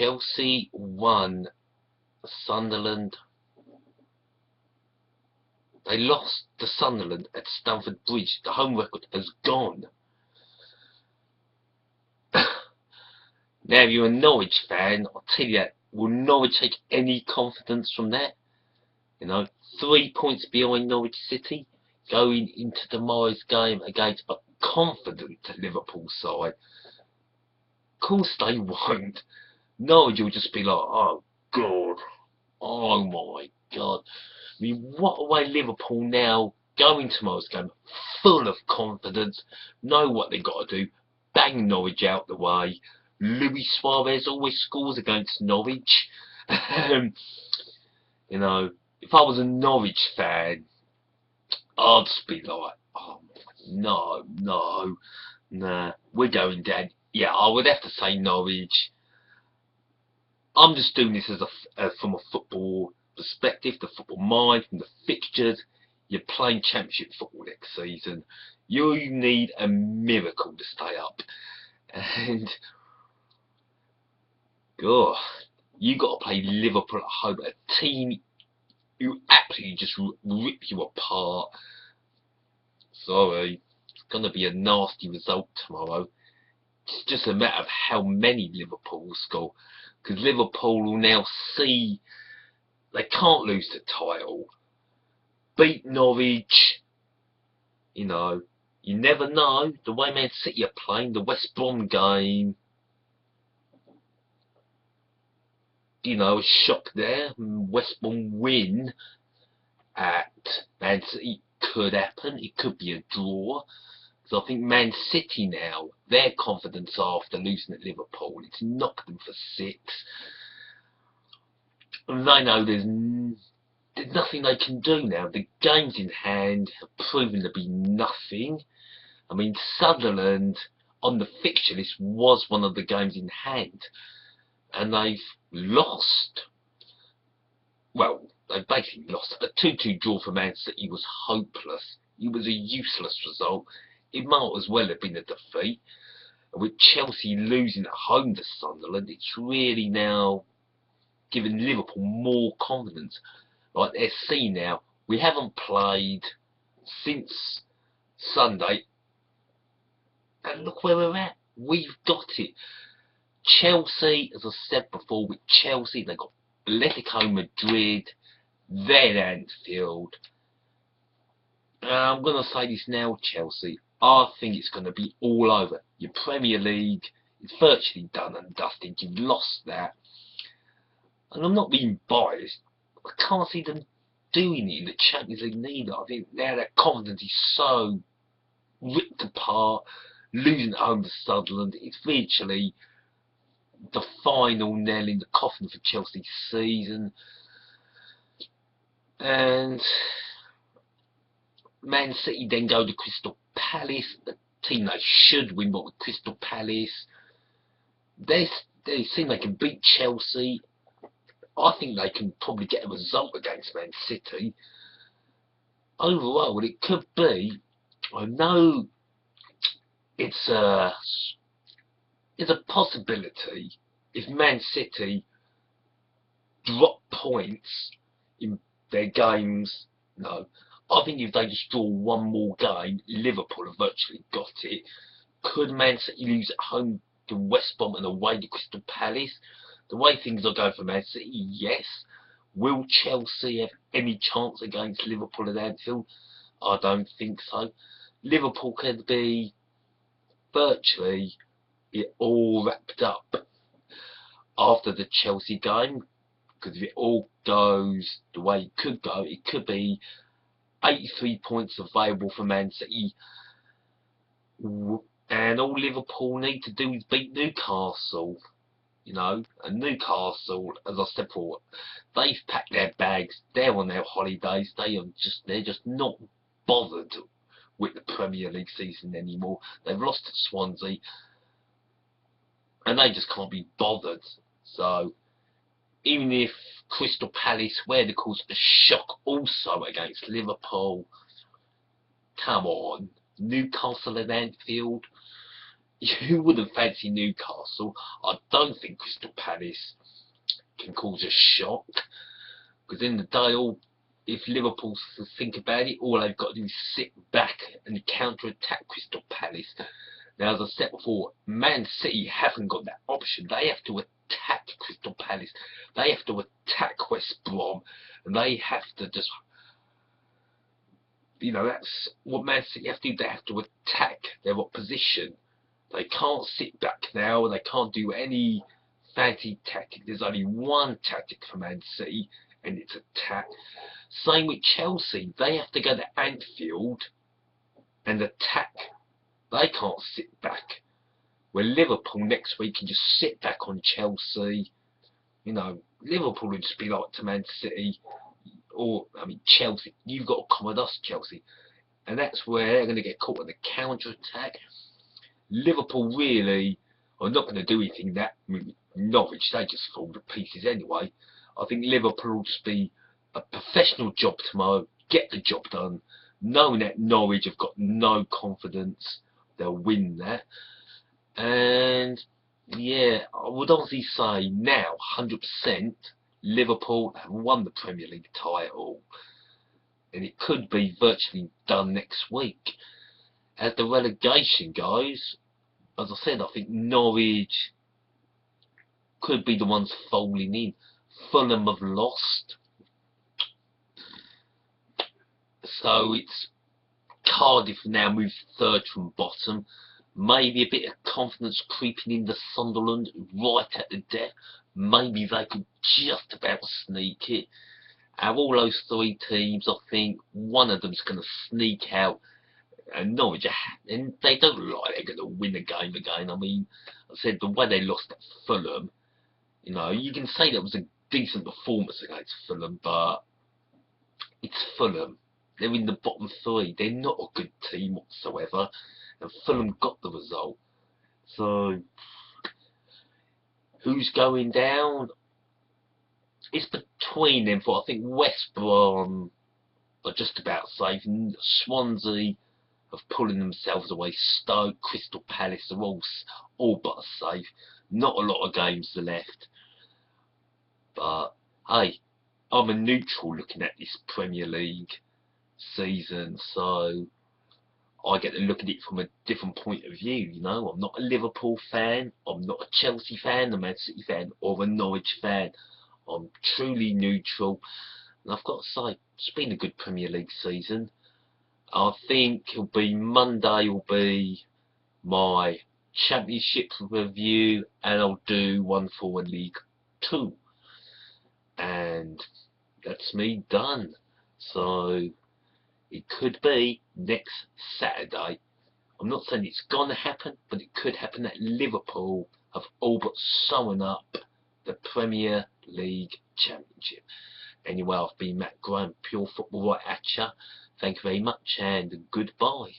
Chelsea won. Sunderland. They lost to Sunderland at Stamford Bridge. The home record has gone. Now, if you're a Norwich fan, I'll tell you that, will Norwich take any confidence from that? 3 points behind Norwich City, going into tomorrow's game against a confident Liverpool side. Of course they won't. Norwich will just be like, oh God, oh my God. I mean, what a way Liverpool now going tomorrow's game, full of confidence, know what they've got to do, bang Norwich out the way. Luis Suarez always scores against Norwich. If I was a Norwich fan, I'd just be like, oh no, nah, we're going down. Yeah, I would have to say Norwich. I'm just doing this from a football perspective, the football mind, from the fixtures. You're playing championship football next season. You need a miracle to stay up. And God, you got to play Liverpool at home, a team who absolutely just rip you apart. Sorry, it's going to be a nasty result tomorrow. It's just a matter of how many Liverpool will score, because Liverpool will now see they can't lose the title. Beat Norwich, you never know. The way Man City are playing, the West Brom game, a shock there. West Brom win at Man City could happen. It could be a draw. Because I think Man City now, their confidence after losing at Liverpool, it's knocked them for 6. And they know there's nothing they can do now. The games in hand have proven to be nothing. I mean, Sunderland on the fixture list was one of the games in hand, and they've lost. Well, they basically lost. A 2-2 draw for Man City was hopeless. It was a useless result. It might as well have been a defeat. With Chelsea losing at home to Sunderland, it's really now giving Liverpool more confidence. Like they're seeing now, we haven't played since Sunday, and look where we're at. We've got it. Chelsea, as I said before, with Chelsea, they've got Atletico Madrid, then Anfield. I'm going to say this now, Chelsea. I think it's going to be all over. Your Premier League is virtually done and dusted. You've lost that. And I'm not being biased. I can't see them doing it in the Champions League neither. I think now their confidence is so ripped apart. Losing at home to Sunderland, it's virtually the final nail in the coffin for Chelsea's season. And Man City then go to Crystal Palace, a team they should win, but with Crystal Palace, they seem they can beat Chelsea. I think they can probably get a result against Man City. Overall, it could be, I know it's a possibility if Man City drop points in their games. No, I think if they just draw one more game, Liverpool have virtually got it. Could Man City lose at home to West Brom and away to Crystal Palace? The way things are going for Man City, yes. Will Chelsea have any chance against Liverpool at Anfield? I don't think so. Liverpool could be virtually it all wrapped up after the Chelsea game, because if it all goes the way it could go, it could be 83 points available for Man City, and all Liverpool need to do is beat Newcastle. And Newcastle, as I said before, they've packed their bags. They're on their holidays. They're just not bothered with the Premier League season anymore. They've lost to Swansea, and they just can't be bothered. So even if Crystal Palace were to cause a shock also against Liverpool, come on, Newcastle and Anfield, you wouldn't fancy Newcastle. I don't think Crystal Palace can cause a shock, because in the day, if Liverpool think about it, all they've got to do is sit back and counter-attack Crystal Palace. Now, as I said before, Man City haven't got that option. They have to attack Crystal Palace. They have to attack West Brom, and they have to just, that's what Man City have to do. They have to attack their opposition. They can't sit back now. They can't do any fancy tactic. There's only one tactic for Man City, and it's attack. Same with Chelsea. They have to go to Anfield and attack. They can't sit back. Where Liverpool next week can just sit back on Chelsea. Liverpool would just be like to Man City, Chelsea. You've got to come with us, Chelsea. And that's where they're going to get caught in the counter-attack. Liverpool really are not going to do anything. Norwich, they just fall to pieces anyway. I think Liverpool will just be a professional job tomorrow, get the job done, knowing that Norwich have got no confidence they'll win that. And yeah, I would honestly say now 100% Liverpool have won the Premier League title, and it could be virtually done next week. As the relegation goes, as I said, I think Norwich could be the ones falling in. Fulham have lost, so it's Cardiff now moved third from bottom. Maybe a bit of confidence creeping into Sunderland right at the death. Maybe they could just about sneak it. Out of all those three teams, I think one of them's going to sneak out. And Norwich, and they don't look like they're going to win the game again. I said the way they lost at Fulham, you can say that was a decent performance against Fulham, but it's Fulham. They're in the bottom three. They're not a good team whatsoever, and Fulham got the result. So, who's going down? It's between them. I think West Brom are just about safe. Swansea of pulling themselves away. Stoke, Crystal Palace are all but safe. Not a lot of games left. But hey, I'm a neutral looking at this Premier League season, so I get to look at it from a different point of view. I'm not a Liverpool fan, I'm not a Chelsea fan, a Man City fan, or a Norwich fan. I'm truly neutral, and I've got to say, it's been a good Premier League season. I think Monday will be my Championship review, and I'll do one for League 2. And that's me done. So it could be next Saturday. I'm not saying it's gonna happen, but it could happen that Liverpool have all but sewn up the Premier League Championship. Anyway, I've been Matt Graham, Pure Football right at ya. Thank you very much, and goodbye.